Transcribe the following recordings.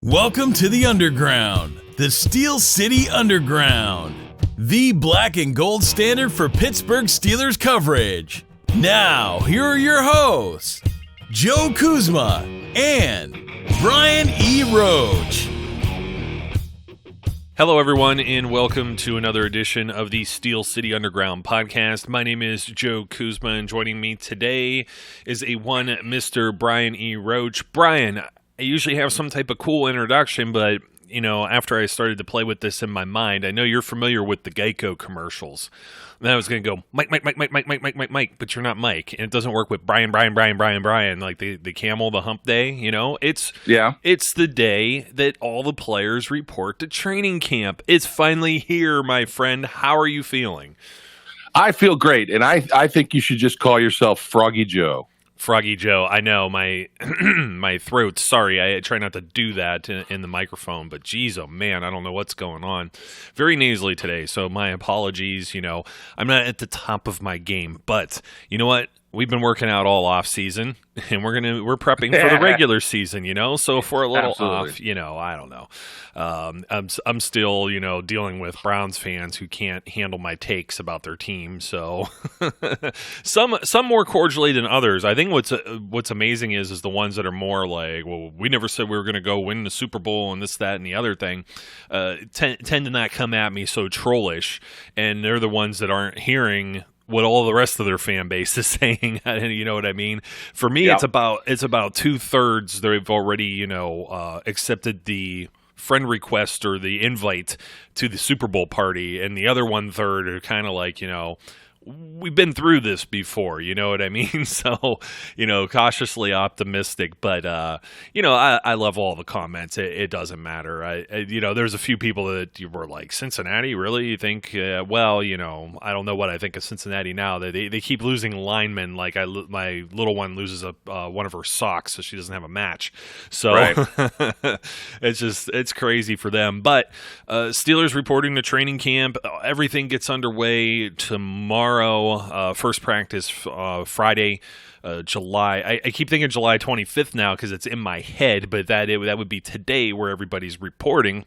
Welcome to the Underground, the Steel City Underground, the black and gold standard for Pittsburgh Steelers coverage. Now, here are your hosts, Joe Kuzma and Brian E. Roach. Hello, everyone, and welcome to another edition of the Steel City Underground podcast. My name is Joe Kuzma, and joining me today is one Mr. Brian E. Roach. Brian, I usually have some type of cool introduction, but, you know, after I started to play with this in my mind, I know you're familiar with the Geico commercials. And I was going to go, Mike, but you're not Mike. And it doesn't work with Brian, like the camel, the hump day, you know? It's the day that all the players report to training camp. It's finally here, my friend. How are you feeling? I feel great, and I think you should just call yourself Froggy Joe. Froggy Joe, I know my my throat. Sorry, I try not to do that in the microphone, but geez, oh man, I don't know what's going on. Very nasally today, so my apologies. You know, I'm not at the top of my game, but you know what? We've been working out all off season, and we're prepping for the regular season. You know, so if we're a little off, you know, I don't know. I'm still, you know, dealing with Browns fans who can't handle my takes about their team. So some more cordially than others. I think what's amazing is the ones that are more like, well, we never said we were going to go win the Super Bowl and this, that, and the other thing. Tend to not come at me so trollish, and they're the ones that aren't hearing what all the rest of their fan base is saying. You know what I mean? For me, it's about 2/3 they've already, you know, accepted the friend request or the invite to the Super Bowl party, and the other 1/3 are kind of like, you know, we've been through this before, you know what I mean? So, you know, cautiously optimistic, but, you know, I love all the comments. It doesn't matter. You know, there's a few people that you were like, Cincinnati, really? You think, well, you know, I don't know what I think of Cincinnati now. They keep losing linemen. Like my little one loses one of her socks, so she doesn't have a match. So right. It's crazy for them. But Steelers reporting to training camp. Everything gets underway tomorrow. First practice Friday, July. I keep thinking July 25th now because it's in my head, but that would be today where everybody's reporting.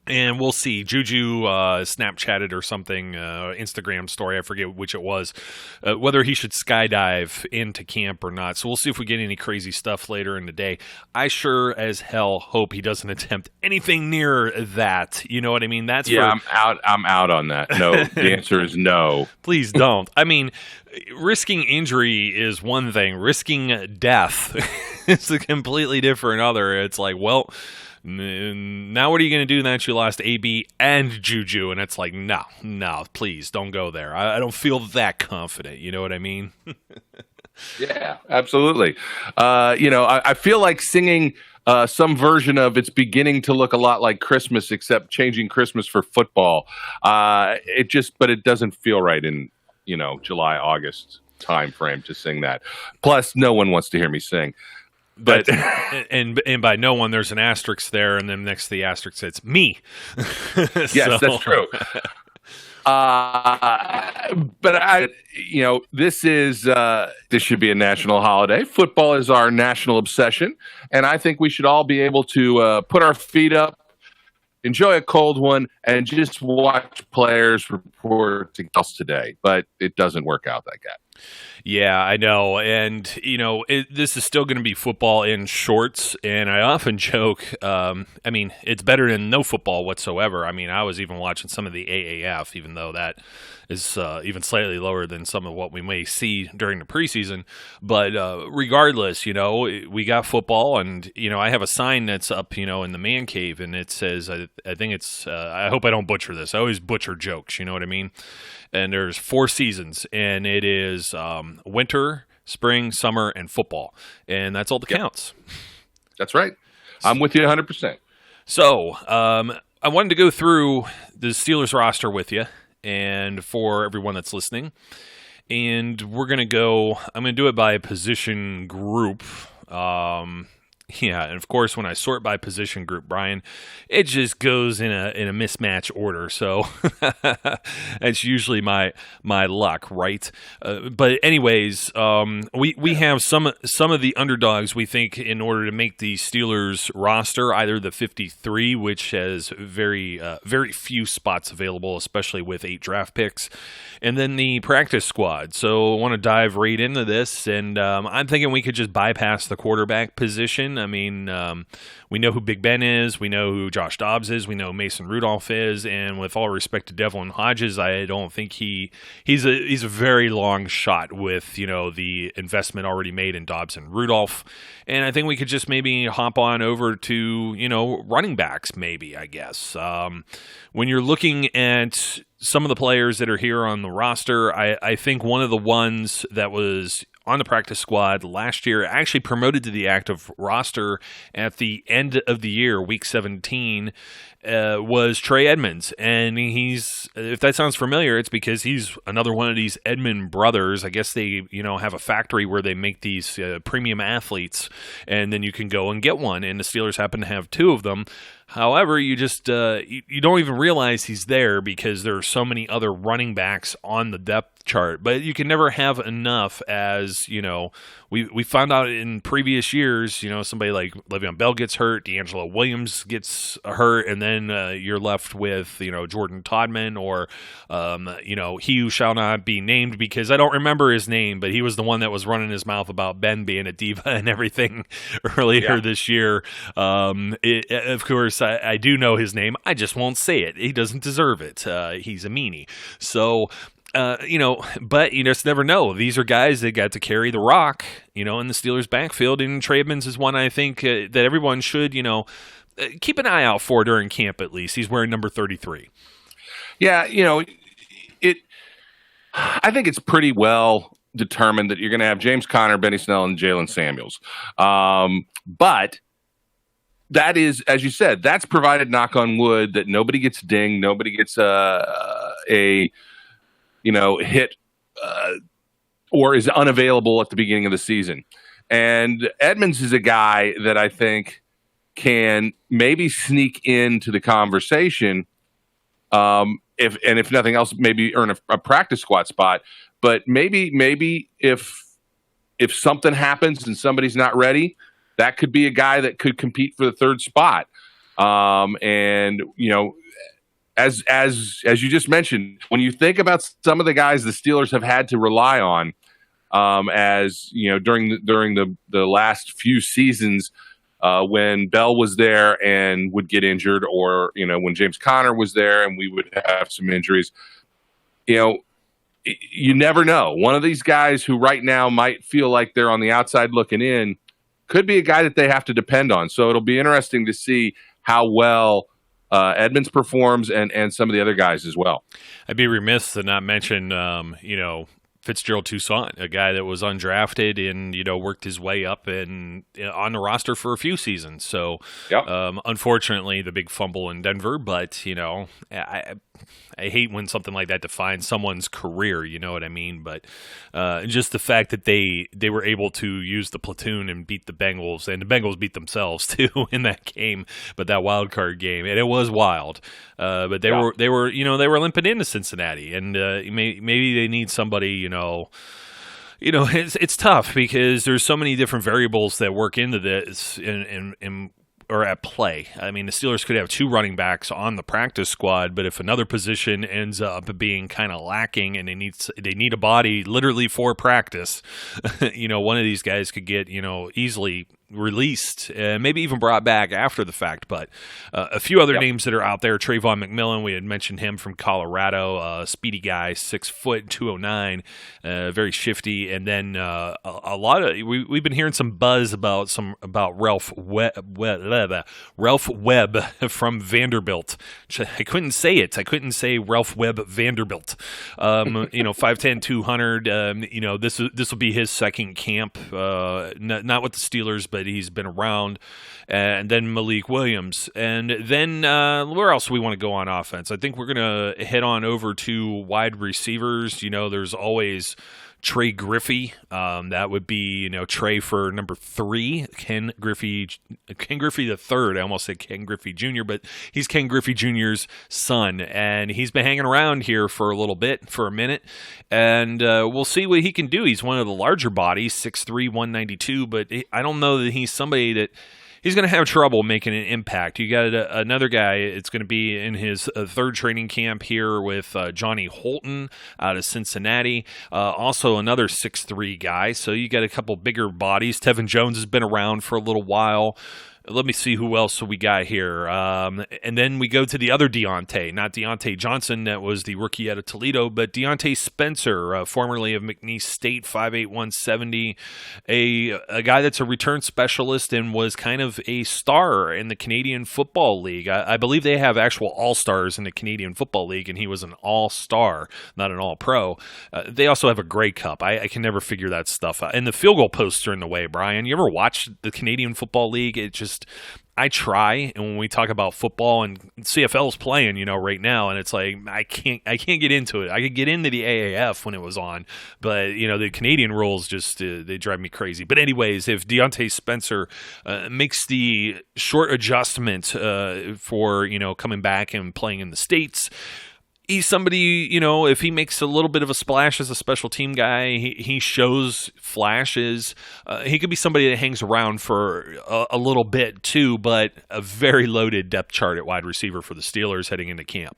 And we'll see. Juju Snapchatted or something, Instagram story, I forget which it was, whether he should skydive into camp or not. So we'll see if we get any crazy stuff later in the day. I sure as hell hope he doesn't attempt anything near that. You know what I mean? I'm out on that. No, the answer is no. Please don't. I mean, risking injury is one thing. Risking death is a completely different other. It's like, well, now what are you going to do now that you lost AB and Juju? And it's like, no, please don't go there. I don't feel that confident. You know what I mean? Yeah, absolutely. You know, I feel like singing some version of It's Beginning to Look a Lot Like Christmas, except changing Christmas for football. But it doesn't feel right in, you know, July, August time frame to sing that. Plus, no one wants to hear me sing. But and by no one, there's an asterisk there, and then next to the asterisk it's me. Yes, that's true. But you know, this should be a national holiday. Football is our national obsession, and I think we should all be able to put our feet up, enjoy a cold one, and just watch players report to us today. But it doesn't work out like that. Yeah, I know. And, you know, this is still going to be football in shorts. And I often joke, I mean, it's better than no football whatsoever. I mean, I was even watching some of the AAF, even though that is even slightly lower than some of what we may see during the preseason. But regardless, you know, we got football. And, you know, I have a sign that's up, you know, in the man cave. And it says, I think it's, I hope I don't butcher this. I always butcher jokes, you know what I mean? And there's 4 seasons, and it is winter, spring, summer, and football. And that's all that counts. That's right. I'm with you 100%. So I wanted to go through the Steelers roster with you and for everyone that's listening. And I'm going to do it by position group. Yeah, and of course, when I sort by position group, Brian, it just goes in a mismatch order. So that's usually my luck, right? But anyways, we have some of the underdogs. We think in order to make the Steelers roster, either the 53, which has very few spots available, especially with 8 draft picks, and then the practice squad. So I want to dive right into this, and I'm thinking we could just bypass the quarterback position. I mean, we know who Big Ben is. We know who Josh Dobbs is. We know who Mason Rudolph is. And with all respect to Devlin Hodges, I don't think he's a very long shot with, the investment already made in Dobbs and Rudolph. And I think we could just maybe hop on over to, running backs, maybe, I guess. When you're looking at some of the players that are here on the roster, I think one of the ones that was on the practice squad last year, actually promoted to the active roster at the end of the year, week 17, was Trey Edmonds. And if that sounds familiar, it's because he's another one of these Edmond brothers. I guess they, have a factory where they make these premium athletes, and then you can go and get one. And the Steelers happen to have 2 of them. However, you just you don't even realize he's there because there are so many other running backs on the depth chart. But you can never have enough, as we found out in previous years. Somebody like Le'Veon Bell gets hurt, D'Angelo Williams gets hurt, and then you're left with Jordan Todman or he who shall not be named, because I don't remember his name, but he was the one that was running his mouth about Ben being a diva and everything earlier this year. Of course, I do know his name. I just won't say it. He doesn't deserve it. He's a meanie. So, but you just never know. These are guys that got to carry the rock, in the Steelers' backfield. And Trey Edmonds is one I think that everyone should, keep an eye out for during camp at least. He's wearing number 33. Yeah, I think it's pretty well determined that you're going to have James Conner, Benny Snell, and Jalen Samuels. But that is, as you said, that's provided, knock on wood, that nobody gets dinged, nobody gets a hit or is unavailable at the beginning of the season. And Edmonds is a guy that I think can maybe sneak into the conversation, if nothing else, maybe earn a practice squad spot. But maybe if something happens and somebody's not ready, that could be a guy that could compete for the 3rd spot. As you just mentioned, when you think about some of the guys the Steelers have had to rely on, during the last few seasons, when Bell was there and would get injured, or when James Conner was there and we would have some injuries, you never know. One of these guys who right now might feel like they're on the outside looking in could be a guy that they have to depend on. So it'll be interesting to see how well Edmonds performs and some of the other guys as well. I'd be remiss to not mention, Fitzgerald Toussaint, a guy that was undrafted and, worked his way up and on the roster for a few seasons. So, unfortunately, the big fumble in Denver, but, I hate when something like that defines someone's career, you know what I mean? But just the fact that they were able to use the platoon and beat the Bengals, and the Bengals beat themselves too in that game, but that wild card game, and it was wild. But they were limping into Cincinnati, and maybe they need somebody, it's tough because there's so many different variables that work into this or at play. I mean, the Steelers could have 2 running backs on the practice squad, but if another position ends up being kind of lacking and they need a body literally for practice, one of these guys could get, easily released and maybe even brought back after the fact. But a few other names that are out there: Trayvon McMillan, we had mentioned him from Colorado, speedy guy, 6 foot, 209, very shifty. And then a lot of we've been hearing some buzz about Ralph Webb from Vanderbilt. I couldn't say it. I couldn't say Ralph Webb Vanderbilt. 5'10", 200. This will be his second camp, not with the Steelers, but he's been around. And then Malik Williams. And then where else do we want to go on offense? I think we're going to head on over to wide receivers. There's always Trey Griffey. That would be, Trey for number 3, Ken Griffey the third. I almost said Ken Griffey Jr., but he's Ken Griffey Jr.'s son, and he's been hanging around here for a minute, and we'll see what he can do. He's one of the larger bodies, 6'3", 192, but I don't know that he's somebody that he's going to have trouble making an impact. You got another guy. It's going to be in his third training camp here with Johnny Holton out of Cincinnati. Also another 6'3" guy. So you got a couple bigger bodies. Tevin Jones has been around for a little while. Let me see who else we got here. And then we go to the other Deontay, not Deontay Johnson, that was the rookie out of Toledo, but Deontay Spencer, formerly of McNeese State, 5'8", 170, a guy that's a return specialist and was kind of a star in the Canadian Football League. I believe they have actual all-stars in the Canadian Football League, and he was an all-star, not an all-pro. They also have a Grey Cup. I can never figure that stuff out. And the field goal posts are in the way, Brian. You ever watch the Canadian Football League? It just I try, and when we talk about football and CFL's playing, right now, and it's like I can't get into it. I could get into the AAF when it was on, but the Canadian rules just they drive me crazy. But anyways, if Deontay Spencer makes the short adjustment for coming back and playing in the States, he's somebody, if he makes a little bit of a splash as a special team guy, he shows flashes. He could be somebody that hangs around for a little bit too, but a very loaded depth chart at wide receiver for the Steelers heading into camp.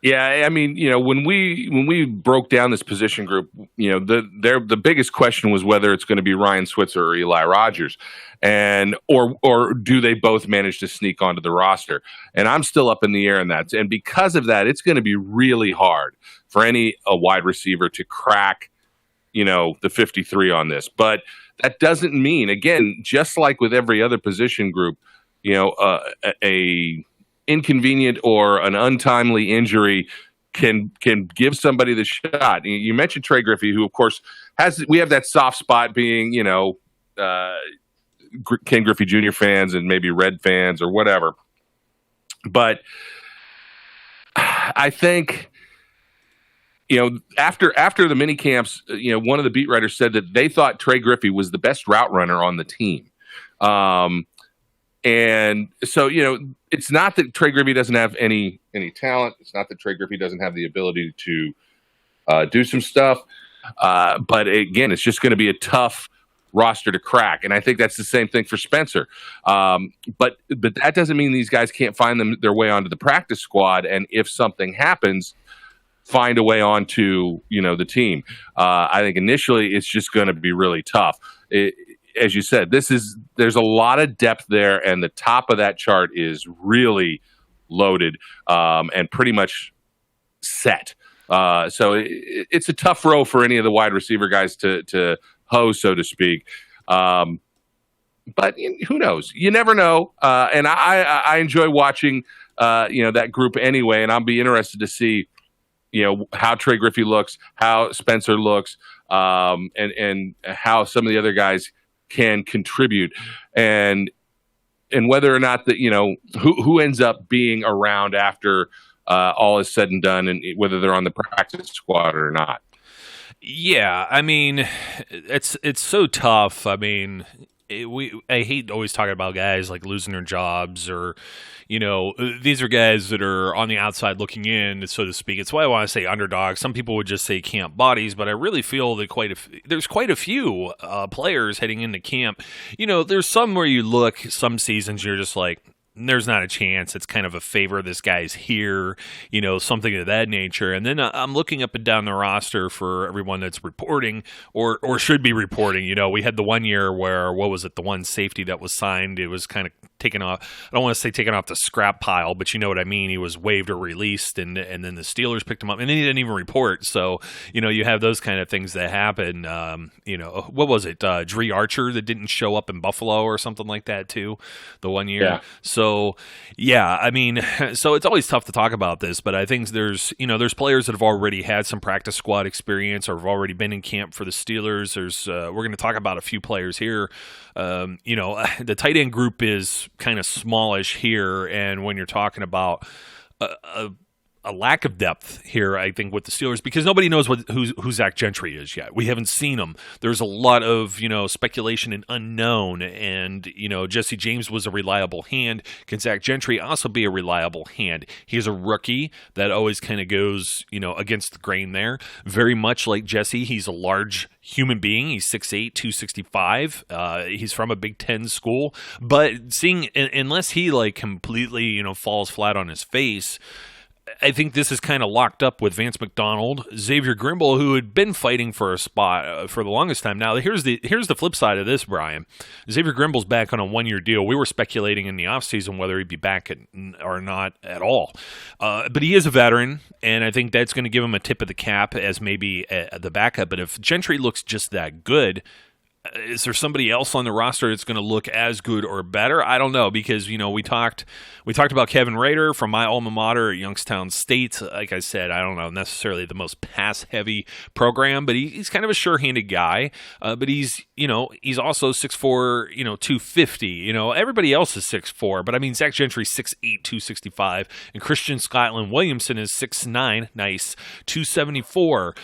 Yeah, I mean, when we broke down this position group, the biggest question was whether it's going to be Ryan Switzer or Eli Rogers, and or do they both manage to sneak onto the roster? And I'm still up in the air on that. And because of that, it's going to be really hard for a wide receiver to crack, the 53 on this. But that doesn't mean, again, just like with every other position group, a inconvenient or an untimely injury can give somebody the shot. You mentioned Trey Griffey, who of course we have that soft spot being, Ken Griffey Jr. fans and maybe Red fans or whatever. But I think, after the mini camps, one of the beat writers said that they thought Trey Griffey was the best route runner on the team. And so, it's not that Trey Griffey doesn't have any talent. It's not that Trey Griffey doesn't have the ability to do some stuff. But again, it's just going to be a tough roster to crack. And I think that's the same thing for Spencer. But that doesn't mean these guys can't find their way onto the practice squad. And if something happens, find a way onto, the team. I think initially it's just going to be really tough. As you said, there's a lot of depth there, and the top of that chart is really loaded and pretty much set. So it's a tough row for any of the wide receiver guys to hoe, so to speak. But who knows? You never know. And I enjoy watching that group anyway, and I'll be interested to see how Trey Griffey looks, how Spencer looks, and how some of the other guys can contribute, and whether or not that who ends up being around after all is said and done, and whether they're on the practice squad or not. Yeah, I mean, it's so tough. I mean, I hate always talking about guys like losing their jobs, or these are guys that are on the outside looking in, so to speak. It's why I want to say underdogs. Some people would just say camp bodies, but I really feel that there's quite a few players heading into camp. There's some where you look, some seasons you're just like, there's not a chance. It's kind of a favor. This guy's here, something of that nature. And then I'm looking up and down the roster for everyone that's reporting or should be reporting. We had the one year where, the one safety that was signed, it was kind of taken off. I don't want to say taken off the scrap pile, but you know what I mean. He was waived or released, and then the Steelers picked him up, and then he didn't even report. So, you have those kind of things that happen. What was it? Dree Archer that didn't show up in Buffalo or something like that too, the one year. Yeah. So, yeah, I mean, so it's always tough to talk about this, but I think there's players that have already had some practice squad experience or have already been in camp for the Steelers. We're going to talk about a few players here. The tight end group is kind of smallish here, and when you're talking about a lack of depth here, I think, with the Steelers, because nobody knows who Zach Gentry is yet. We haven't seen him. There's a lot of, speculation and unknown, and, Jesse James was a reliable hand. Can Zach Gentry also be a reliable hand? He's a rookie that always kind of goes, against the grain there. Very much like Jesse, he's a large human being. He's 6'8", 265. He's from a Big Ten school, but unless he completely, falls flat on his face, I think this is kind of locked up with Vance McDonald, Xavier Grimble, who had been fighting for a spot for the longest time. Now, here's the flip side of this, Brian. Xavier Grimble's back on a one-year deal. We were speculating in the offseason whether he'd be back or not at all. But he is a veteran, and I think that's going to give him a tip of the cap as maybe the backup. But if Gentry looks just that good, is there somebody else on the roster that's going to look as good or better? I don't know, because we talked about Kevin Rader from my alma mater at Youngstown State. Like I said, I don't know necessarily the most pass-heavy program, but he's kind of a sure-handed guy. But he's also 6'4", 250. Everybody else is 6'4", but I mean Zach Gentry's 6'8", 265, and Christian Scotland Williamson is 6'9", nice, 274.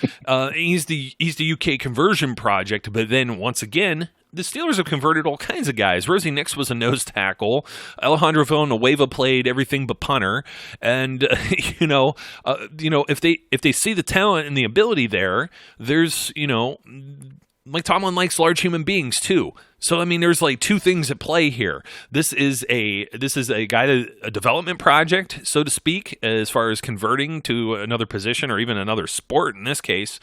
He's the UK conversion project, but then once again, the Steelers have converted all kinds of guys. Rosie Nix was a nose tackle. Alejandro Villanueva played everything but punter. And if they see the talent and the ability there's Mike Tomlin likes large human beings too. So I mean, there's two things at play here. This is a development project, so to speak, as far as converting to another position or even another sport in this case.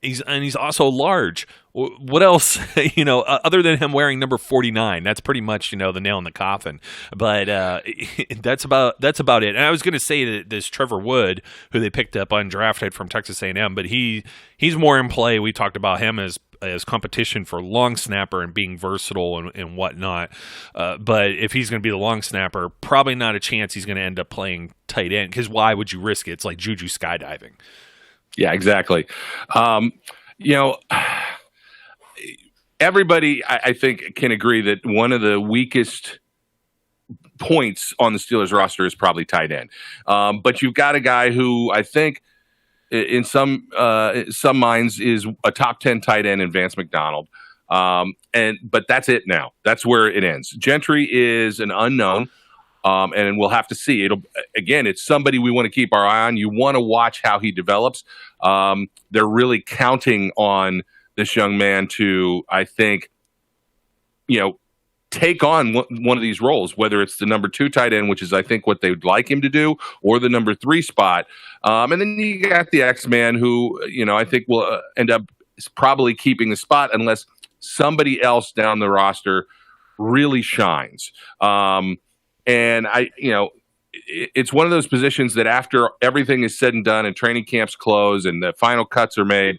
He's also large. What else, other than him wearing number 49? That's pretty much, the nail in the coffin. But that's about it. And I was going to say that this Trevor Wood, who they picked up undrafted from Texas A&M, but he's more in play. We talked about him as competition for long snapper and being versatile and whatnot. But if he's going to be the long snapper, probably not a chance he's going to end up playing tight end, because why would you risk it? It's like Juju skydiving. Yeah, exactly. Everybody, I think, can agree that one of the weakest points on the Steelers roster is probably tight end. But you've got a guy who I think in some minds is a top 10 tight end in Vance McDonald. But that's it now. That's where it ends. Gentry is an unknown. And we'll have to see. It's somebody we want to keep our eye on. You want to watch how he develops. They're really counting on this young man to, I think, take on one of these roles, whether it's the number 2 tight end, which is, I think, what they'd like him to do, or the number 3 spot. And then you got the X-Man who, I think will end up probably keeping the spot unless somebody else down the roster really shines. And it's one of those positions that after everything is said and done and training camps close and the final cuts are made,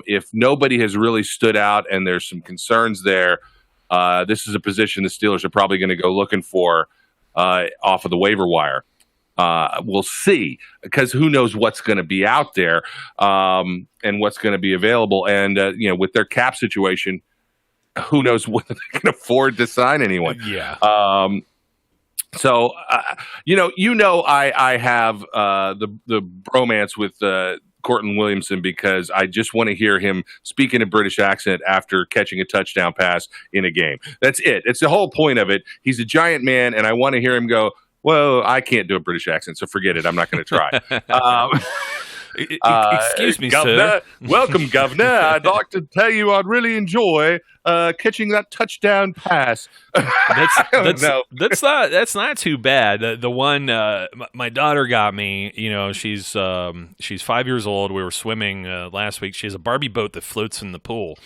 if nobody has really stood out and there's some concerns there, this is a position the Steelers are probably going to go looking for off of the waiver wire. We'll see, because who knows what's going to be out there and what's going to be available. And, with their cap situation, who knows whether they can afford to sign anyone. Yeah. So, I have the bromance with Cortland Williamson, because I just want to hear him speak in a British accent after catching a touchdown pass in a game. That's it. It's the whole point of it. He's a giant man, and I want to hear him go, well, I can't do a British accent, so forget it. I'm not going to try. Excuse me, Governor. sir. Welcome, Governor. I'd like to tell you I'd really enjoy catching that touchdown pass. That's not too bad. The one my daughter got me, she's 5 years old. We were swimming last week. She has a Barbie boat that floats in the pool.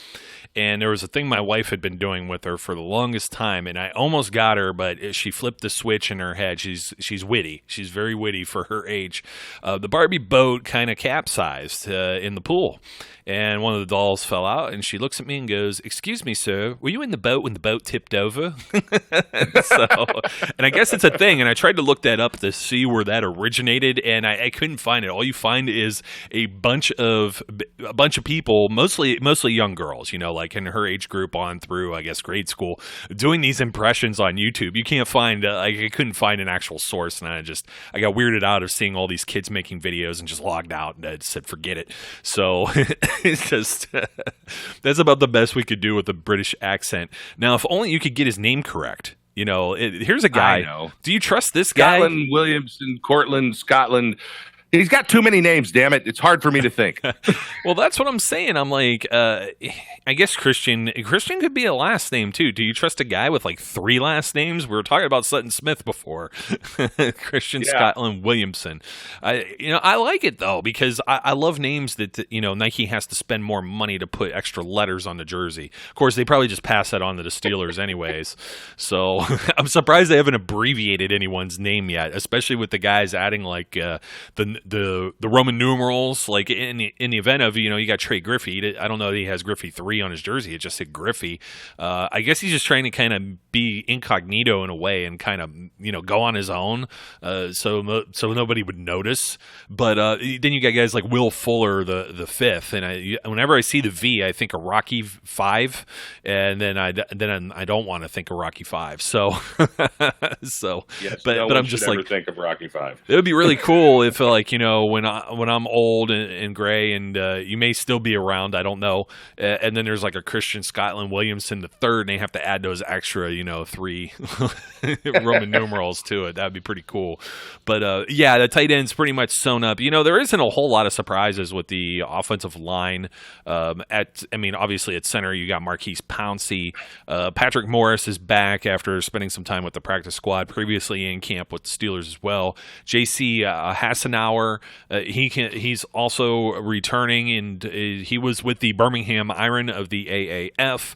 And there was a thing my wife had been doing with her for the longest time, and I almost got her, but she flipped the switch in her head. She's witty. She's very witty for her age. The Barbie boat kind of capsized in the pool, and one of the dolls fell out, and she looks at me and goes, "Excuse me, sir, were you in the boat when the boat tipped over?" And I guess it's a thing, and I tried to look that up to see where that originated, and I couldn't find it. All you find is a bunch of people, mostly young girls, like in her age group on through, I guess, grade school, doing these impressions on YouTube. You can't find, I couldn't find an actual source, and I got weirded out of seeing all these kids making videos and just logged out and I said, forget it. So it's just, that's about the best we could do with a British accent. Now, if only you could get his name correct. Here's a guy. I know. Do you trust this guy? Scotland, Williamson, Cortland, Scotland. He's got too many names, damn it. It's hard for me to think. Well, that's what I'm saying. I'm like, I guess Christian could be a last name too. Do you trust a guy with like 3 last names? We were talking about Sutton Smith before. Christian Scotland Williamson. I like it though, because I love names that, Nike has to spend more money to put extra letters on the jersey. Of course, they probably just pass that on to the Steelers anyways. So I'm surprised they haven't abbreviated anyone's name yet, especially with the guys adding like the Roman numerals, like in the event of, you got Trey Griffey. I don't know that he has Griffey 3 on his jersey. It just said Griffey. I guess he's just trying to kind of be incognito in a way and kind of, go on his own, so nobody would notice. But then you got guys like Will Fuller, the 5th, and whenever I see the V, I think of Rocky 5, and then I don't want to think of Rocky 5. So yes, but I'm just like, think of Rocky 5. It would be really cool if when I'm old and gray and you may still be around, I don't know, and then there's like a Christian Scotland Williamson the 3rd, and they have to add those extra 3 Roman numerals to it. That'd be pretty cool. But the tight end's pretty much sewn up. There isn't a whole lot of surprises with the offensive line. Obviously at center you got Marquise Pouncey. Patrick Morris is back after spending some time with the practice squad previously in camp with the Steelers as well. J.C. Hassenauer, he's also returning, and he was with the Birmingham Iron of the AAF.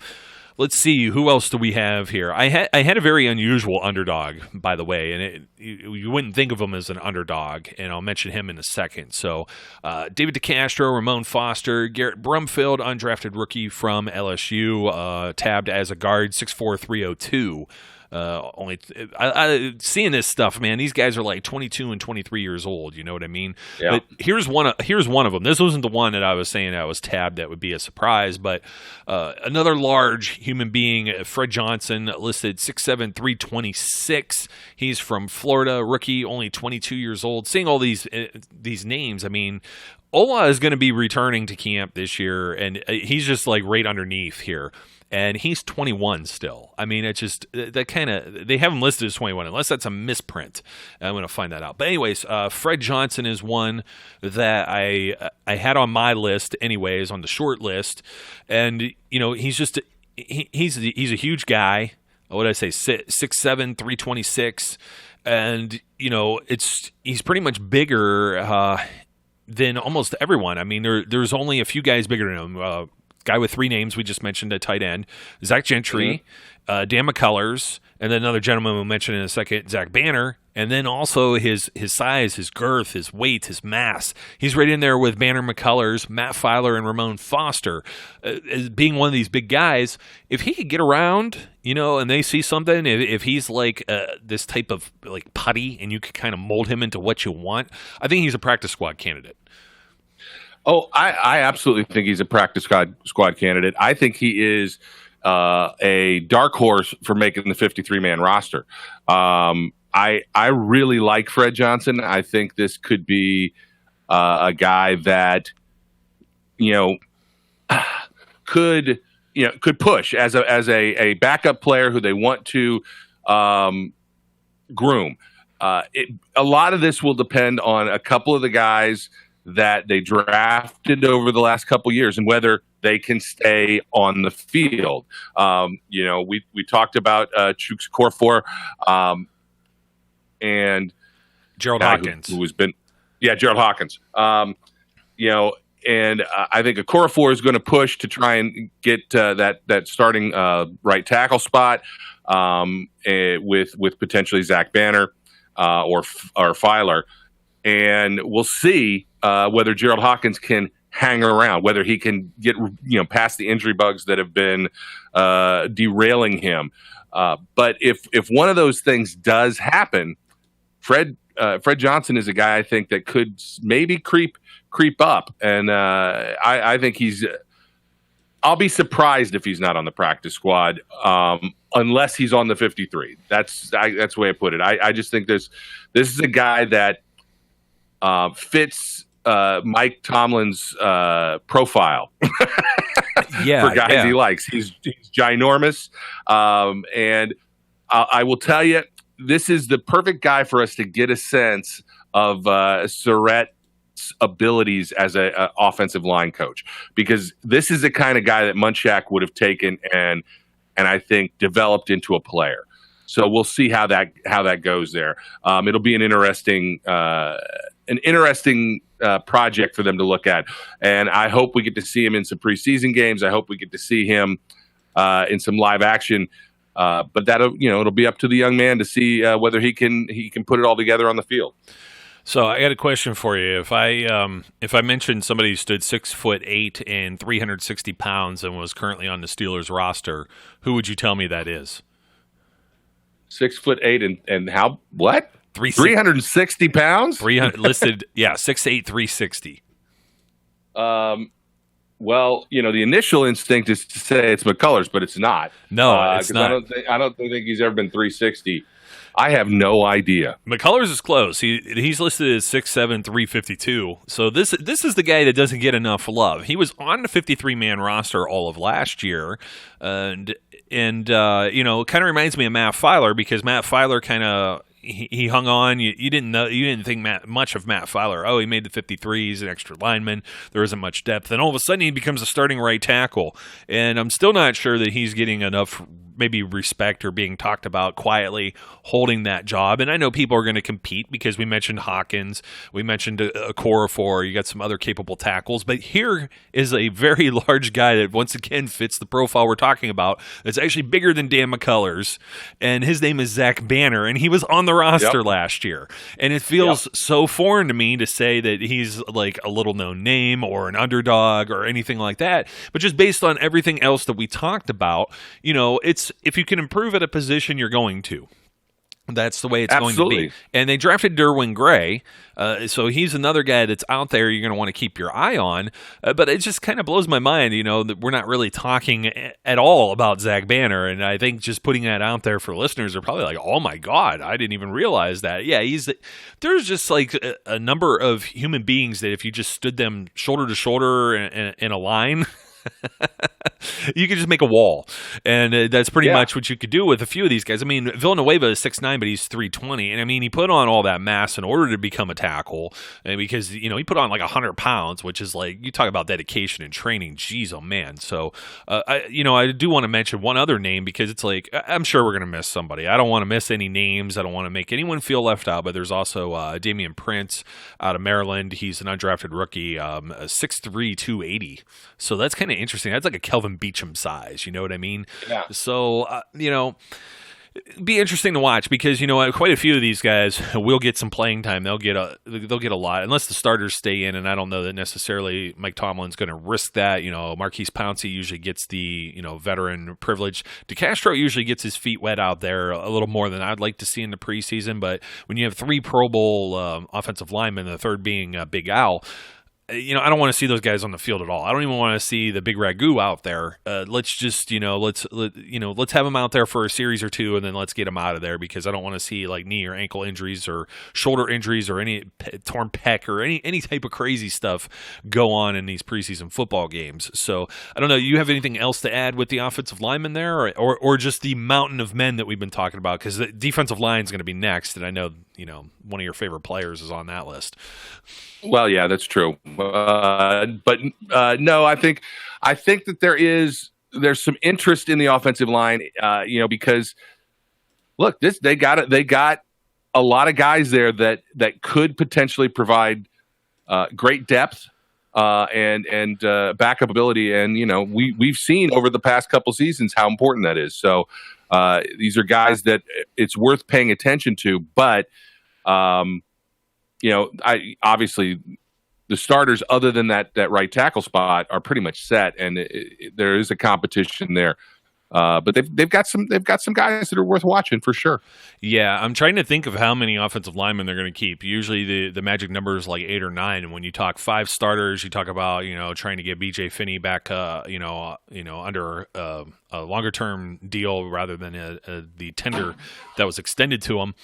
Let's see, who else do we have here? I had a very unusual underdog, by the way, and you wouldn't think of him as an underdog, and I'll mention him in a second. So, David DeCastro, Ramon Foster, Garrett Brumfield, undrafted rookie from LSU, tabbed as a guard, 6'4", 302. Seeing this stuff, man, these guys are like 22 and 23 years old. You know what I mean? Yeah. But here's one of them. This wasn't the one that I was saying I was tabbed that would be a surprise, but another large human being, Fred Johnson, listed 6'7", 326. He's from Florida, rookie, only 22 years old. Seeing all these names, I mean, Ola is going to be returning to camp this year, and he's just like right underneath here. And he's 21 still. I mean, it's just that kind of, they have him listed as 21, unless that's a misprint. I'm going to find that out. But anyways, Fred Johnson is one that I had on my list anyways, on the short list. And, he's just, he's a huge guy. What did I say? 6'7", 326. And, he's pretty much bigger than almost everyone. I mean, there's only a few guys bigger than him. Guy with 3 names we just mentioned, a tight end, Zach Gentry, Dan McCullers, and then another gentleman we'll mention in a second, Zach Banner, and then also his size, his girth, his weight, his mass. He's right in there with Banner, McCullers, Matt Filer, and Ramon Foster. As being one of these big guys, if he could get around, and they see something, if he's like this type of like putty, and you could kind of mold him into what you want, I think he's a practice squad candidate. Oh, I absolutely think he's a practice squad candidate. I think he is a dark horse for making the 53-man roster. I really like Fred Johnson. I think this could be a guy that could push as a backup player who they want to groom. A lot of this will depend on a couple of the guys that they drafted over the last couple years and whether they can stay on the field. We talked about Chuks Corfor and Gerald Hawkins, who has been, Gerald Hawkins. And I think Okorafor is going to push to try and get that starting right tackle spot with potentially Zach Banner or Filer. And we'll see whether Gerald Hawkins can hang around, whether he can get past the injury bugs that have been derailing him. But if one of those things does happen, Fred Johnson is a guy I think that could maybe creep up, and I think he's I'll be surprised if he's not on the practice squad, unless he's on the 53. That's the way I put it. I just think this is a guy that fits Mike Tomlin's profile for guys he likes. He's ginormous, and I will tell you, this is the perfect guy for us to get a sense of Surratt's abilities as an offensive line coach, because this is the kind of guy that Munchak would have taken and I think developed into a player. So we'll see how that goes there. It'll be an interesting project for them to look at, and I hope we get to see him in some preseason games. I hope we get to see him in some live action. But it'll be up to the young man to see whether he can put it all together on the field. So I got a question for you. If I mentioned somebody who stood 6'8" and 360 pounds and was currently on the Steelers roster, who would you tell me that is? 6'8" and how what? 360 pounds? 300 listed, 6'8", 360. Well, the initial instinct is to say it's McCullers, but it's not. No, it's not. I don't think he's ever been 360. I have no idea. McCullers is close. He's listed as 6'7", 352. So this is the guy that doesn't get enough love. He was on the 53-man roster all of last year, and kind of reminds me of Matt Filer, because Matt Filer kind of he hung on. You didn't think much of Matt Filer. Oh, he made the 53. He's an extra lineman. There isn't much depth. And all of a sudden he becomes a starting right tackle. And I'm still not sure that he's getting enough maybe respect or being talked about quietly holding that job. And I know people are going to compete because we mentioned Hawkins, we mentioned a core of four, you got some other capable tackles, but here is a very large guy that once again fits the profile we're talking about. It's actually bigger than Dan McCullers, and his name is Zach Banner, and he was on the roster last year. And it feels so foreign to me to say that he's like a little known name or an underdog or anything like that, but just based on everything else that we talked about, it's if you can improve at a position, you're going to. That's the way it's going to be. And they drafted Derwin Gray, so he's another guy that's out there you're going to want to keep your eye on. But it just kind of blows my mind, that we're not really talking at all about Zach Banner. And I think just putting that out there for listeners are probably like, oh my God, I didn't even realize that. Yeah, there's just like a number of human beings that if you just stood them shoulder to shoulder in a line, you could just make a wall, and that's pretty much what you could do with a few of these guys. I mean, Villanueva is 6'9", but he's 320, and I mean, he put on all that mass in order to become a tackle, because he put on like 100 pounds, which is like, you talk about dedication and training. Jeez, oh man. So I do want to mention one other name, because it's like, I'm sure we're gonna miss somebody. I don't want to miss any names. I don't want to make anyone feel left out. But there's also Damian Prince out of Maryland. He's an undrafted rookie, 6'3", 280. So that's kind of interesting. That's like a Kelvin Beachum size, you know what I mean? Yeah. So, be interesting to watch, because quite a few of these guys will get some playing time. They'll get a lot, unless the starters stay in, and I don't know that necessarily Mike Tomlin's going to risk that. Marquise Pouncey usually gets the veteran privilege. DeCastro usually gets his feet wet out there a little more than I'd like to see in the preseason. But when you have 3 Pro Bowl offensive linemen, the third being Big Al, I don't want to see those guys on the field at all. I don't even want to see the big ragu out there. Let's just, let's have them out there for a series or two, and then let's get them out of there, because I don't want to see like knee or ankle injuries or shoulder injuries or any torn pec or any type of crazy stuff go on in these preseason football games. So I don't know. You have anything else to add with the offensive linemen there, or just the mountain of men that we've been talking about? Because the defensive line is going to be next, and I know one of your favorite players is on that list. Well, yeah, that's true. But no, I think that there's some interest in the offensive line, because look, they got a lot of guys there that could potentially provide great depth and backup ability, and we've seen over the past couple seasons how important that is. So these are guys that it's worth paying attention to, but. I obviously the starters other than that right tackle spot are pretty much set, and there is a competition there But they've got some guys that are worth watching for sure. Yeah, I'm trying to think of how many offensive linemen they're going to keep. Usually the magic number is like 8 or 9, and when you talk 5 starters, you talk about trying to get BJ Finney back under a longer term deal rather than the tender that was extended to him.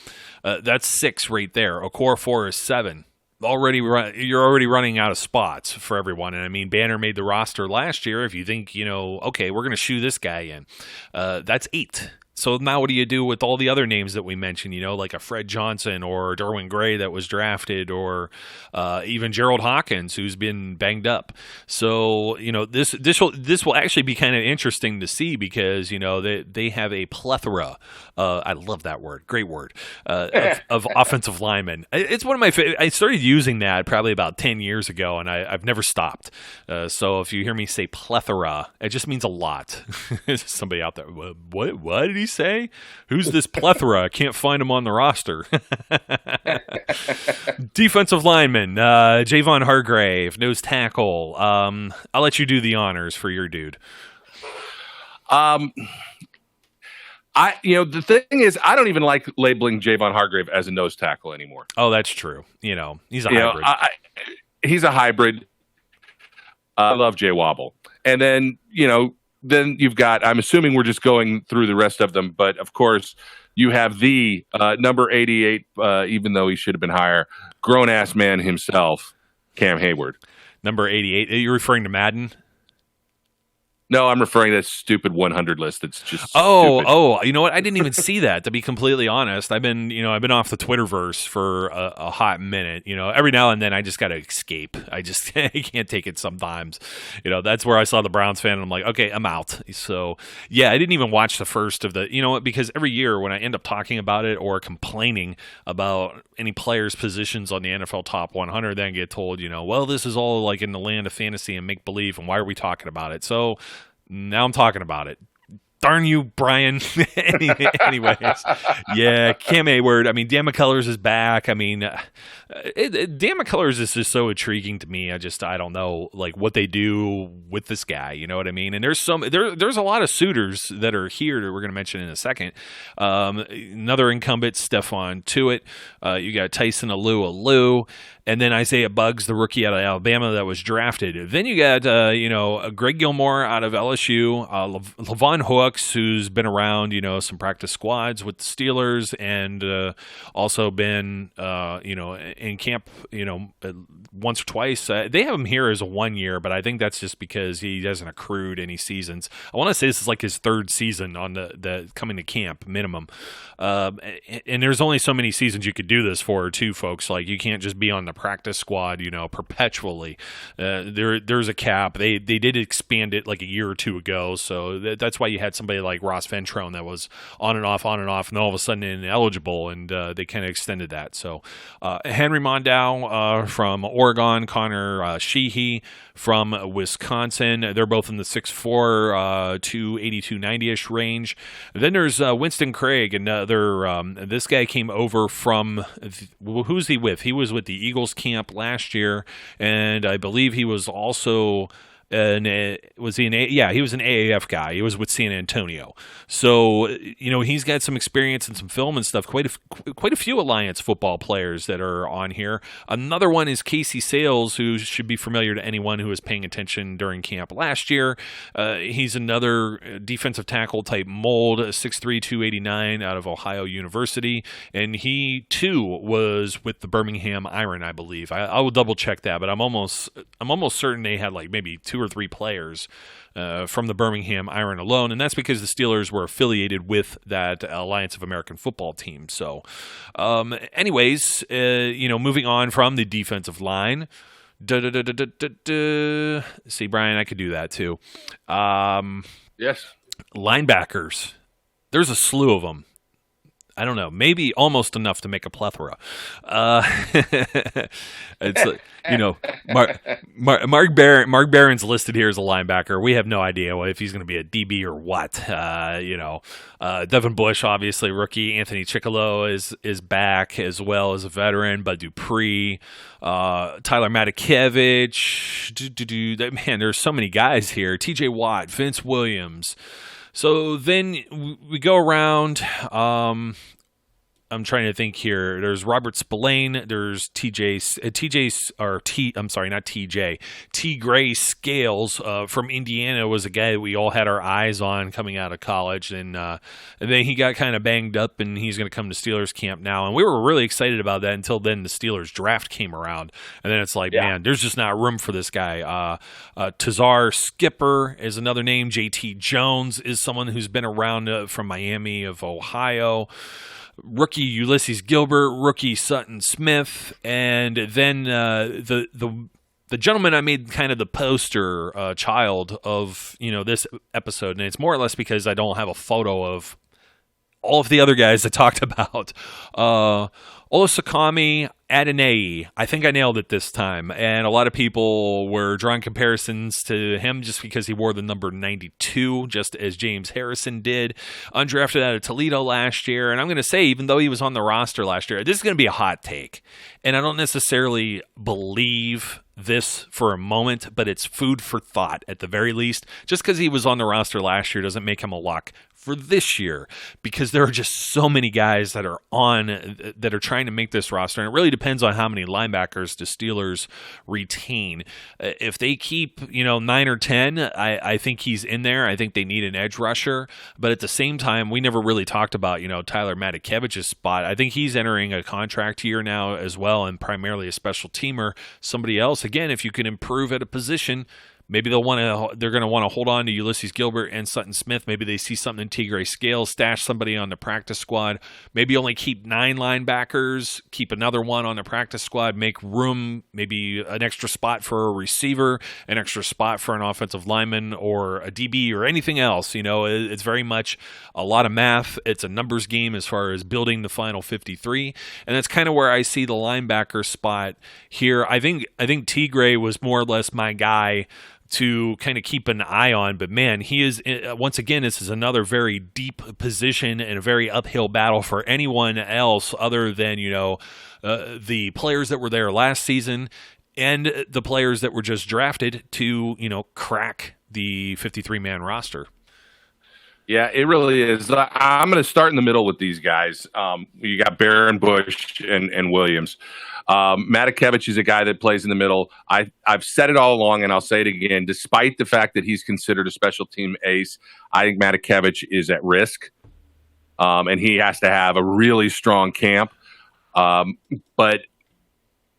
That's 6 right there. Okorafor is 7. You're already running out of spots for everyone. And I mean, Banner made the roster last year. If you think, okay, we're going to shoe this guy in, that's 8. So now what do you do with all the other names that we mentioned, like a Fred Johnson or Derwin Gray that was drafted, or even Gerald Hawkins, who's been banged up. So, this will actually be kind of interesting to see because, they have a plethora, I love that word, great word, of offensive linemen. It's one of my favorite. I started using that probably about 10 years ago, and I've never stopped. So if you hear me say plethora, it just means a lot. Somebody out there, what did he say? Who's this plethora? I can't find him on the roster. Defensive lineman, Javon Hargrave, nose tackle. I'll let you do the honors for your dude. The thing is, I don't even like labeling Javon Hargrave as a nose tackle anymore. Oh, that's true. He's a hybrid. He's a hybrid. I love Jay Wobble. And then, then you've got, I'm assuming we're just going through the rest of them, but of course you have the number 88, even though he should have been higher, grown-ass man himself, Cam Hayward. Number 88. Are you referring to Madden? No, I'm referring to that stupid 100 list. That's just stupid. You know what? I didn't even see that. To be completely honest, I've been off the Twitterverse for a hot minute. Every now and then I just got to escape. I can't take it sometimes. That's where I saw the Browns fan, and I'm like, okay, I'm out. So yeah, I didn't even watch the first of the. Because every year when I end up talking about it or complaining about any players' positions on the NFL Top 100, then I get told, well, this is all like in the land of fantasy and make believe, and why are we talking about it? So. Now I'm talking about it. Darn you, Brian. Anyways, yeah, Cam Hayward. I mean, Dan McCullers is back. I mean, Dan McCullers is just so intriguing to me. I don't know, like, what they do with this guy. You know what I mean? And there's a lot of suitors that are here that we're going to mention in a second. Another incumbent, Stephon Tuitt. You got Tyson Alou. And then Isaiah Buggs, the rookie out of Alabama that was drafted. Then you got, Greg Gilmore out of LSU, Lavon Hooks, who's been around, some practice squads with the Steelers, and also been, in camp, once or twice. They have him here as a 1 year, but I think that's just because he hasn't accrued any seasons. I want to say this is like his 3rd season on the coming to camp minimum. And there's only so many seasons you could do this for, too, folks. Like, you can't just be on the practice squad, perpetually. There's a cap. They did expand it like a year or 2 ago, so that's why you had somebody like Ross Ventrone that was on and off, and all of a sudden ineligible, and they kind of extended that. So Henry Mondow from Oregon, Connor Sheehy from Wisconsin. They're both in the 6'4", 280, 290-ish range. Then there's Winston Craig, another. This guy came over from, who's he with? He was with the Eagles camp last year, and I believe he was also he was an AAF guy. He was with San Antonio. So, he's got some experience and some film and stuff. Quite a few Alliance football players that are on here. Another one is Casey Sales, who should be familiar to anyone who was paying attention during camp last year. He's another defensive tackle type mold, 6'3", 289 out of Ohio University. And he, too, was with the Birmingham Iron, I believe. I will double check that, but I'm almost certain they had like maybe 2 or 3 players from the Birmingham Iron alone, and that's because the Steelers were affiliated with that Alliance of American Football team. So, anyways, moving on from the defensive line. See, Brian, I could do that too. Yes. Linebackers. There's a slew of them. I don't know, maybe almost enough to make a plethora. It's Mark Barron's listed here as a linebacker. We have no idea if he's going to be a DB or what. Devin Bush, obviously rookie. Anthony Chickalo is back as well as a veteran. Bud Dupree, Tyler Matakevich. Man, there's so many guys here. T.J. Watt, Vince Williams. So then we go around. I'm trying to think here. There's Robert Spillane. There's T. Gray Scales from Indiana was a guy that we all had our eyes on coming out of college, and then he got kind of banged up, and he's going to come to Steelers camp now. And we were really excited about that until then the Steelers draft came around, and then it's like, man, there's just not room for this guy. Tazar Skipper is another name. J.T. Jones is someone who's been around from Miami of Ohio. Rookie Ulysses Gilbert, rookie Sutton Smith, and then the gentleman I made kind of the poster child of this episode, and it's more or less because I don't have a photo of all of the other guys I talked about. Olosakami Adenei. I think I nailed it this time. And a lot of people were drawing comparisons to him just because he wore the number 92, just as James Harrison did. Undrafted out of Toledo last year. And I'm going to say, even though he was on the roster last year, this is going to be a hot take. And I don't necessarily believe this for a moment, but it's food for thought at the very least. Just because he was on the roster last year doesn't make him a lock for this year, because there are just so many guys that are trying to make this roster, and it really depends on how many linebackers the Steelers retain. If they keep 9 or 10, I think he's in there. I think they need an edge rusher, but at the same time, we never really talked about Tyler Matakevich's spot. I think he's entering a contract year now as well, and primarily a special teamer. Somebody else, again, if you can improve at a position, maybe they're going to want to hold on to Ulysses Gilbert and Sutton Smith. Maybe they see something in T. Gray Scales, stash somebody on the practice squad. Maybe only keep 9 linebackers, keep another one on the practice squad, make room, maybe an extra spot for a receiver, an extra spot for an offensive lineman or a DB or anything else. It's very much a lot of math. It's a numbers game as far as building the final 53. And that's kind of where I see the linebacker spot here. I think T. Gray was more or less my guy to kind of keep an eye on, but man, he is, once again, this is another very deep position and a very uphill battle for anyone else other than the players that were there last season and the players that were just drafted to crack the 53-man roster. Yeah, it really is. I'm going to start in the middle with these guys. You got Barron, Bush, and Williams. Matakevich is a guy that plays in the middle. I've said it all along, and I'll say it again. Despite the fact that he's considered a special team ace, I think Matakevich is at risk, and he has to have a really strong camp. But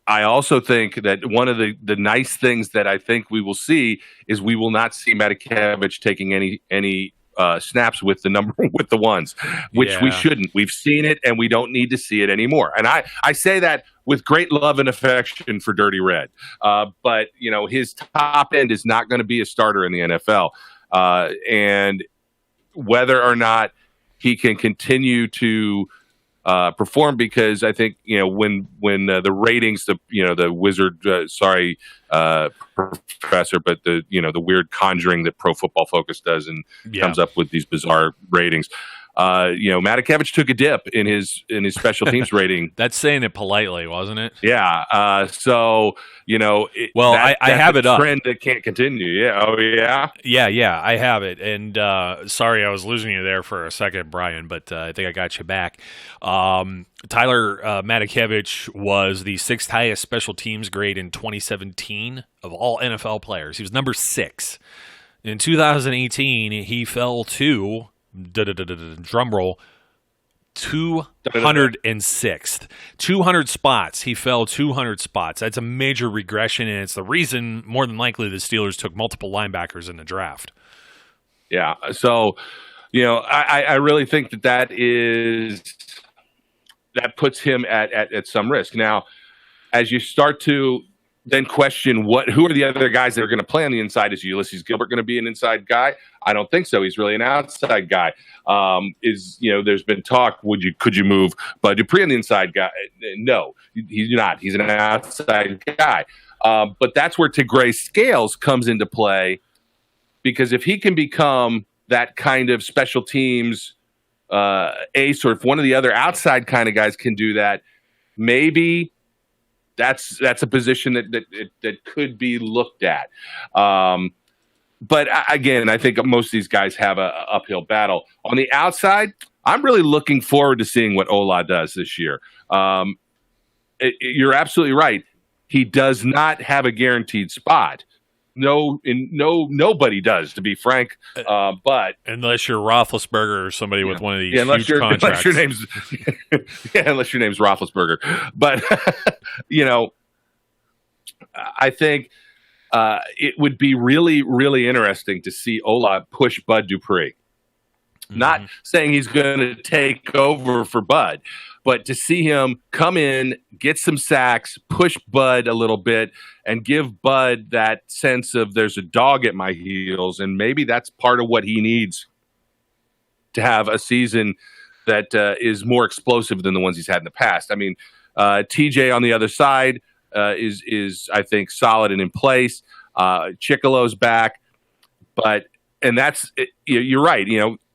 I also think that one of the nice things that I think we will see is we will not see Matakevich taking any snaps with the ones, which we shouldn't. We've seen it, and we don't need to see it anymore. And I say that with great love and affection for Dirty Red. But his top end is not going to be a starter in the NFL. And whether or not he can continue to perform, because I think when the ratings, the wizard, professor, but the weird conjuring that Pro Football Focus does and comes up with these bizarre ratings. Matakevich took a dip in his special teams rating. That's saying it politely, wasn't it? Yeah. I have it up. Trend that can't continue. Yeah. Oh, yeah. Yeah. I have it. And sorry, I was losing you there for a second, Brian, but I think I got you back. Tyler Matakevich was the 6th highest special teams grade in 2017 of all NFL players. He was number 6. In 2018, he fell to drum roll, 206th. 200 spots. He fell 200 spots. That's a major regression, and it's the reason, more than likely, the Steelers took multiple linebackers in the draft. Yeah. So, I really think that puts him at some risk. Now, as you start to then question who are the other guys that are going to play on the inside? Is Ulysses Gilbert going to be an inside guy? I don't think so. He's really an outside guy. There's been talk, could you move Bud Dupree on the inside guy? No, he's not. He's an outside guy. But that's where T. Gray Scales comes into play, because if he can become that kind of special teams ace, or if one of the other outside kind of guys can do that, maybe that's a position that could be looked at. but again, I think most of these guys have a uphill battle. On the outside, I'm really looking forward to seeing what Ola does this year. You're absolutely right. He does not have a guaranteed spot. Nobody does, to be frank. But unless you're Roethlisberger or somebody with one of these huge contracts, unless your name's Roethlisberger. But I think it would be really, really interesting to see Ola push Bud Dupree. Mm-hmm. Not saying he's going to take over for Bud, but to see him come in, get some sacks, push Bud a little bit, and give Bud that sense of there's a dog at my heels, and maybe that's part of what he needs to have a season that is more explosive than the ones he's had in the past. I mean, TJ on the other side is I think solid and in place. Chicolo's back, and that's you're right.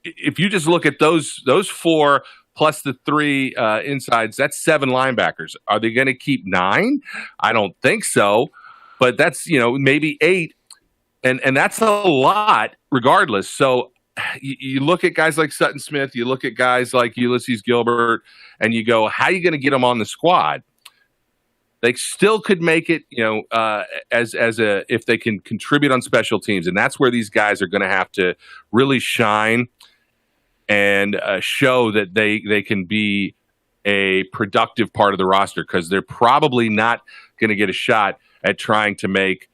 If you just look at those four plus the three insides, that's 7 linebackers. Are they going to keep 9? I don't think so, but that's maybe 8, and that's a lot regardless. So you look at guys like Sutton Smith, you look at guys like Ulysses Gilbert, and you go, how are you going to get them on the squad? They still could make it, if they can contribute on special teams, and that's where these guys are going to have to really shine and show that they can be a productive part of the roster, because they're probably not going to get a shot at trying to make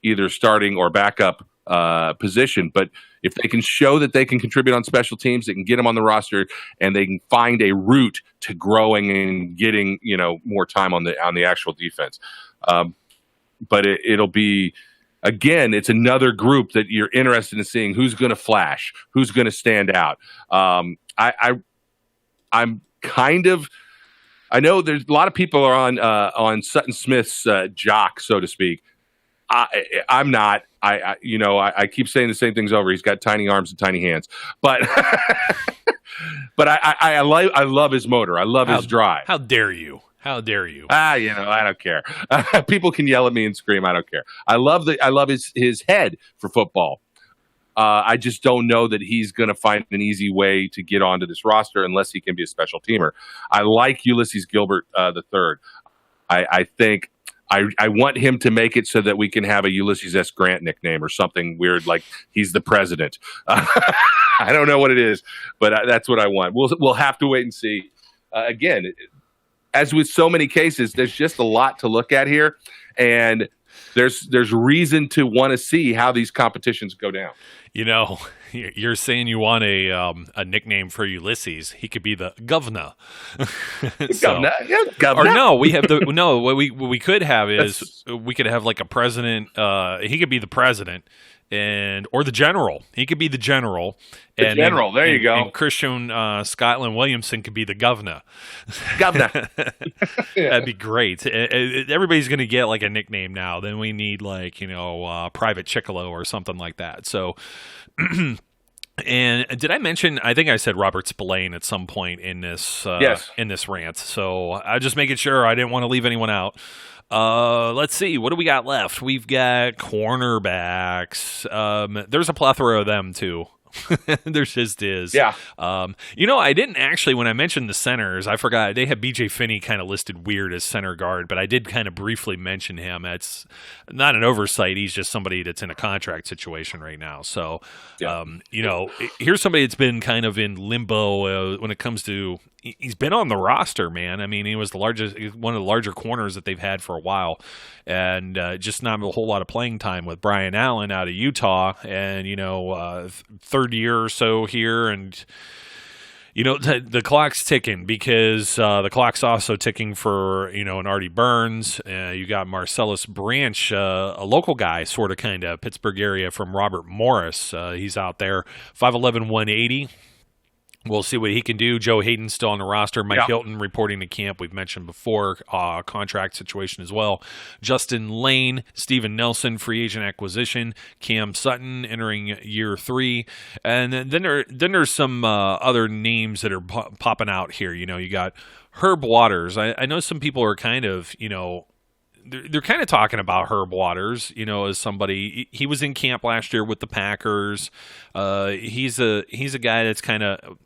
either starting or backup position. But if they can show that they can contribute on special teams, they can get them on the roster, and they can find a route to growing and getting more time on the actual defense. But it'll be, again, it's another group that you're interested in seeing who's going to flash, who's going to stand out. I'm kind of, I know there's a lot of people are on Sutton Smith's jock, so to speak. I'm not. I keep saying the same things over. He's got tiny arms and tiny hands, but but I love his motor. I love his drive. How dare you? How dare you? I don't care. People can yell at me and scream. I don't care. I love his head for football. I just don't know that he's going to find an easy way to get onto this roster unless he can be a special teamer. I like Ulysses Gilbert the third. I think I want him to make it so that we can have a Ulysses S. Grant nickname or something weird like he's the president. I don't know what it is, but that's what I want. We'll have to wait and see. Again, as with so many cases, there's just a lot to look at here, and there's reason to want to see how these competitions go down. You're saying you want a nickname for Ulysses. He could be the governor. Governor, yeah, governor. Or no, we have what we could have is we could have like a president. He could be the president, or the general. He could be the general. There you go. And Christian Scotland Williamson could be the governor. Governor. Yeah. That'd be great. Everybody's going to get like a nickname now. Then we need like Private Chicolo or something like that. So. And did I mention? I think I said Robert Spillane at some point in this yes. in this rant. So I just making sure I didn't want to leave anyone out. Let's see. What do we got left? We've got cornerbacks. There's a plethora of them too. There just is. Yeah. I didn't actually, when I mentioned the centers, I forgot they have BJ Finney kind of listed weird as center guard, but I did kind of briefly mention him. That's not an oversight. He's just somebody that's in a contract situation right now. So, yeah. Here's somebody that's been kind of in limbo when it comes to. He's been on the roster, man. I mean, he was one of the larger corners that they've had for a while, and just not a whole lot of playing time with Brian Allen out of Utah, and third year or so here, and the clock's ticking because the clock's also ticking for an Artie Burns. You got Marcellus Branch, a local guy, sort of kind of Pittsburgh area from Robert Morris. He's out there, 5'11", 180. We'll see what he can do. Joe Hayden's still on the roster. Mike Hilton reporting to camp. We've mentioned before, contract situation as well. Justin Lane, Steven Nelson, free agent acquisition. Cam Sutton entering year 3. And then there's some other names that are popping out here. You got Herb Waters. I know some people are kind of, they're kind of talking about Herb Waters, as somebody. He was in camp last year with the Packers. He's a guy that's kind of.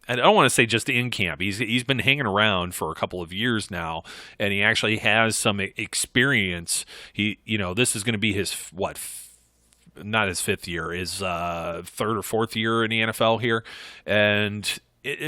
I don't want to say just in camp. He's been hanging around for a couple of years now, and he actually has some experience. This is going to be his not his fifth year, his third or fourth year in the NFL here, and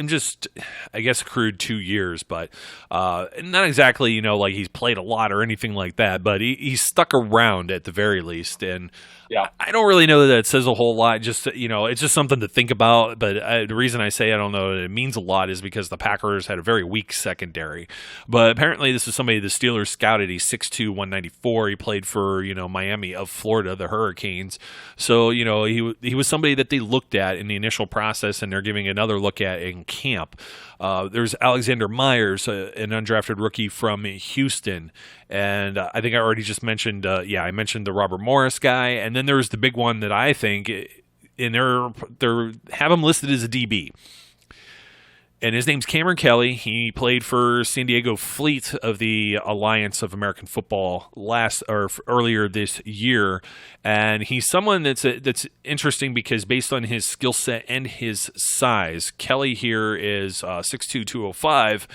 just, I guess, accrued 2 years, but not exactly, like he's played a lot or anything like that, but he's stuck around at the very least. And yeah, I don't really know that it says a whole lot. Just, it's just something to think about. But the reason I say I don't know that it means a lot is because the Packers had a very weak secondary. But apparently this is somebody the Steelers scouted. He's 6'2", 194. He played for, Miami of Florida, the Hurricanes. So, he was somebody that they looked at in the initial process, and they're giving another look at in camp. There's Alexander Myers, an undrafted rookie from Houston. And I think I already just mentioned, I mentioned the Robert Morris guy. And then there's the big one that I think, and they have him listed as a DB. And his name's Cameron Kelly. He played for San Diego Fleet of the Alliance of American Football earlier this year, and he's someone that's interesting because based on his skill set and his size, Kelly here is 6'2", 205.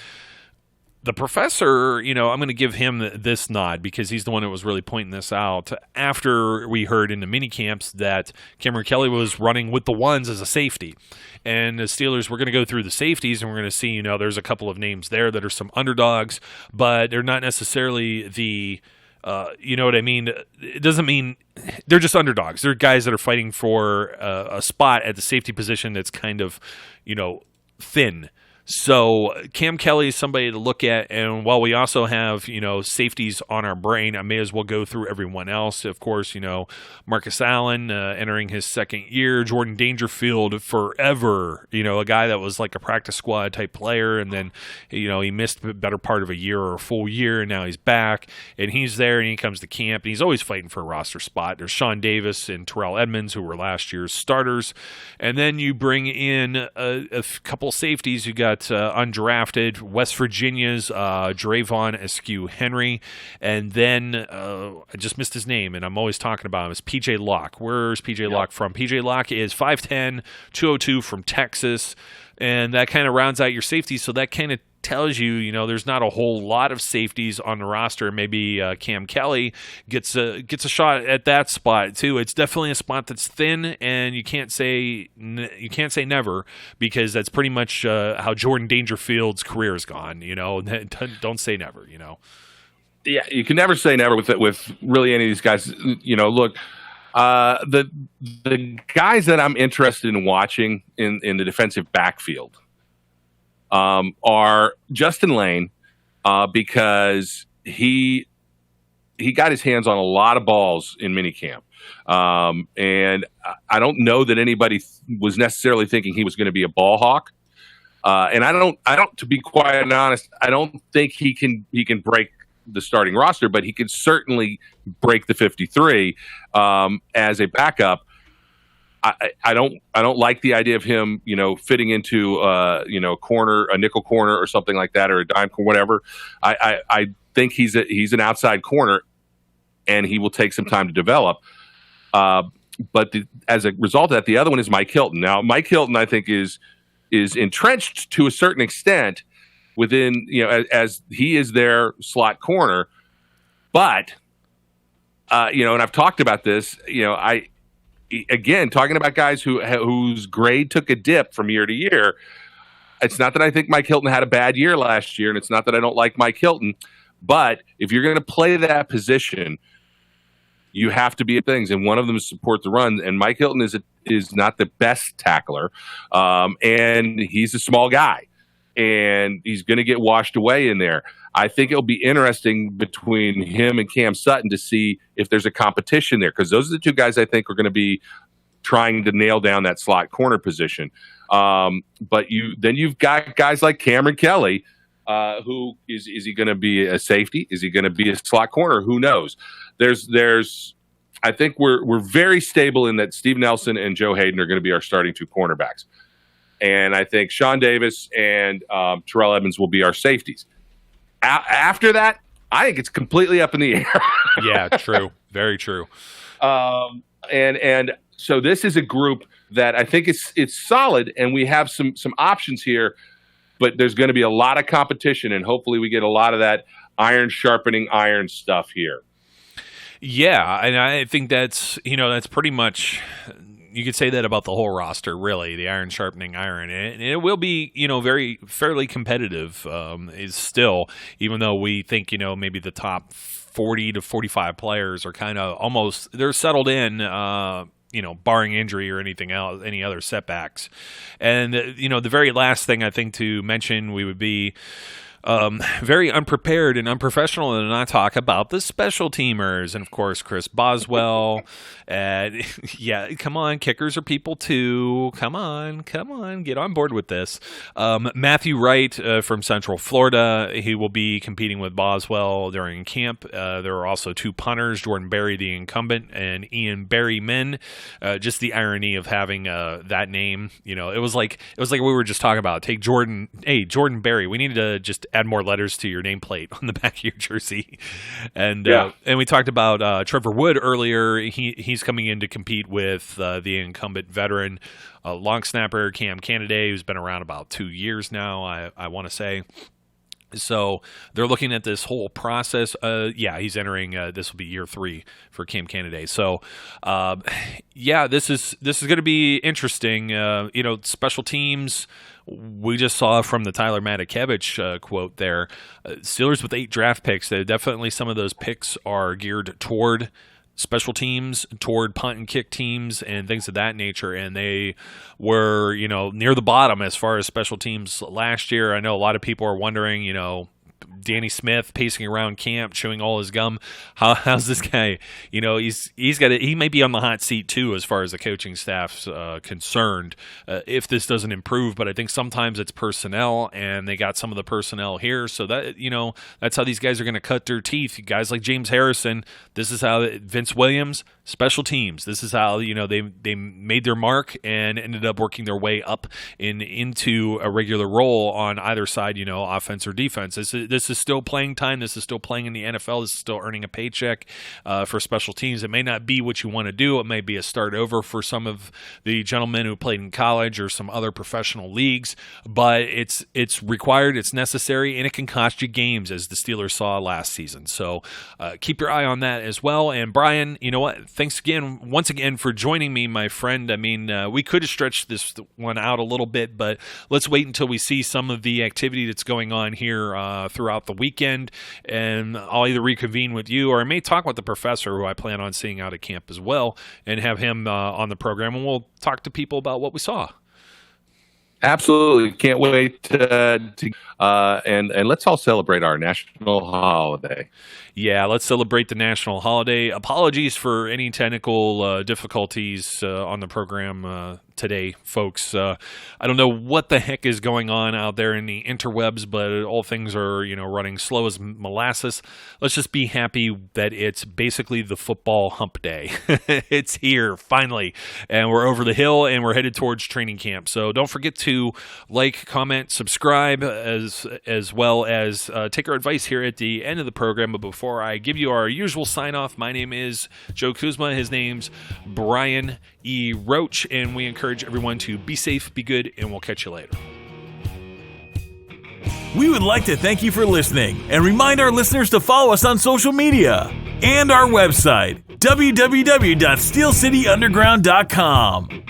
The professor, I'm going to give him this nod because he's the one that was really pointing this out after we heard in the mini camps that Cameron Kelly was running with the ones as a safety. And the Steelers, we're going to go through the safeties and we're going to see, there's a couple of names there that are some underdogs, but they're not necessarily the, you know what I mean? It doesn't mean they're just underdogs. They're guys that are fighting for a spot at the safety position that's kind of, thin. So Cam Kelly is somebody to look at, and while we also have, safeties on our brain, I may as well go through everyone else. Of course, Marcus Allen entering his second year, Jordan Dangerfield forever, a guy that was like a practice squad type player, and then, he missed the better part of a year or a full year, and now he's back, and he's there, and he comes to camp, and he's always fighting for a roster spot. There's Sean Davis and Terrell Edmonds, who were last year's starters, and then you bring in a couple safeties. You got undrafted West Virginia's Dravon Askew Henry, and then I just missed his name, and I'm always talking about him. It's PJ Locke. Where's PJ Locke from? PJ Locke is 5'10", 202 from Texas, and that kind of rounds out your safety. So that kind of tells you, there's not a whole lot of safeties on the roster. Maybe Cam Kelly gets a shot at that spot too. It's definitely a spot that's thin, and you can't say never, because that's pretty much how Jordan Dangerfield's career has gone. Don't say never. Yeah, you can never say never with really any of these guys. Look, the guys that I'm interested in watching in the defensive backfield are Justin Lane, because he got his hands on a lot of balls in minicamp. And I don't know that anybody was necessarily thinking he was going to be a ball hawk. And I don't, to be quite honest, I don't think he can break the starting roster, but he can certainly break the 53 as a backup. I don't like the idea of him, fitting into a nickel corner or something like that, or a dime corner, whatever. I think he's an outside corner, and he will take some time to develop. But as a result of that, the other one is Mike Hilton. Now, Mike Hilton, I think, is entrenched to a certain extent within, as he is their slot corner. But and I've talked about this. Again, talking about guys whose grade took a dip from year to year. It's not that I think Mike Hilton had a bad year last year, and it's not that I don't like Mike Hilton. But if you're going to play that position, you have to be at things, and one of them is support the run. And Mike Hilton is not the best tackler, and he's a small guy, and he's going to get washed away in there. I think it'll be interesting between him and Cam Sutton to see if there's a competition there, because those are the two guys I think are going to be trying to nail down that slot corner position. But you've got guys like Cameron Kelly, who is he going to be a safety? Is he going to be a slot corner? Who knows? I think we're very stable in that Steve Nelson and Joe Hayden are going to be our starting two cornerbacks, and I think Sean Davis and Terrell Edmonds will be our safeties. After that, I think it's completely up in the air. Yeah, true. Very true. And so this is a group that I think it's solid, and we have some options here, but there's going to be a lot of competition, and hopefully we get a lot of that iron sharpening iron stuff here. Yeah, and I think that's pretty much, you could say that about the whole roster, really, the iron sharpening iron. And it will be, fairly competitive is still, even though we think, maybe the top 40 to 45 players are kind of almost, they're settled in, barring injury or anything else, any other setbacks. And, the very last thing I think to mention, we would be very unprepared and unprofessional to not talk about the special teamers. And, of course, Chris Boswell. Yeah, come on. Kickers are people, too. Come on. Get on board with this. Matthew Wright from Central Florida. He will be competing with Boswell during camp. There are also 2 punters, Jordan Berry, the incumbent, and Ian Berryman. Just the irony of having that name. It was like we were just talking about. Take Jordan. Hey, Jordan Berry. We need to just add more letters to your nameplate on the back of your jersey. And we talked about Trevor Wood earlier. He's coming in to compete with the incumbent veteran long snapper Cam Canada, who's been around about 2 years now, I want to say. So they're looking at this whole process. He's entering. This will be year 3 for Cam Canada. So, this is going to be interesting. Special teams. We just saw from the Tyler Matakevich quote there, Steelers with 8 draft picks. Definitely some of those picks are geared toward special teams, toward punt and kick teams and things of that nature. And they were, near the bottom as far as special teams last year. I know a lot of people are wondering, Danny Smith pacing around camp, chewing all his gum. How's this guy? He may be on the hot seat too, as far as the coaching staff's concerned, if this doesn't improve. But I think sometimes it's personnel, and they got some of the personnel here, so that that's how these guys are going to cut their teeth. Guys like James Harrison, this is how Vince Williams, special teams. This is how they made their mark and ended up working their way up into a regular role on either side, offense or defense. This is still playing time. This is still playing in the NFL. This is still earning a paycheck for special teams. It may not be what you want to do. It may be a start over for some of the gentlemen who played in college or some other professional leagues, but it's required, it's necessary, and it can cost you games, as the Steelers saw last season. So keep your eye on that as well. And Brian, you know what? Thanks once again for joining me, my friend. I mean, we could have stretched this one out a little bit, but let's wait until we see some of the activity that's going on here throughout the weekend, and I'll either reconvene with you, or I may talk with the professor, who I plan on seeing out at camp as well, and have him on the program, and we'll talk to people about what we saw. Absolutely. Can't wait to and let's all celebrate our national holiday. Yeah, let's celebrate the national holiday. Apologies for any technical difficulties on the program today, folks. I don't know what the heck is going on out there in the interwebs, but all things are, running slow as molasses. Let's just be happy that it's basically the football hump day. It's here, finally, and we're over the hill, and we're headed towards training camp. So don't forget to like, comment, subscribe, as well as take our advice here at the end of the program. But before I give you our usual sign-off, my name is Joe Kuzma. His name's Brian E. Roach, and we encourage everyone to be safe, be good, and we'll catch you later. We would like to thank you for listening and remind our listeners to follow us on social media and our website, www.steelcityunderground.com.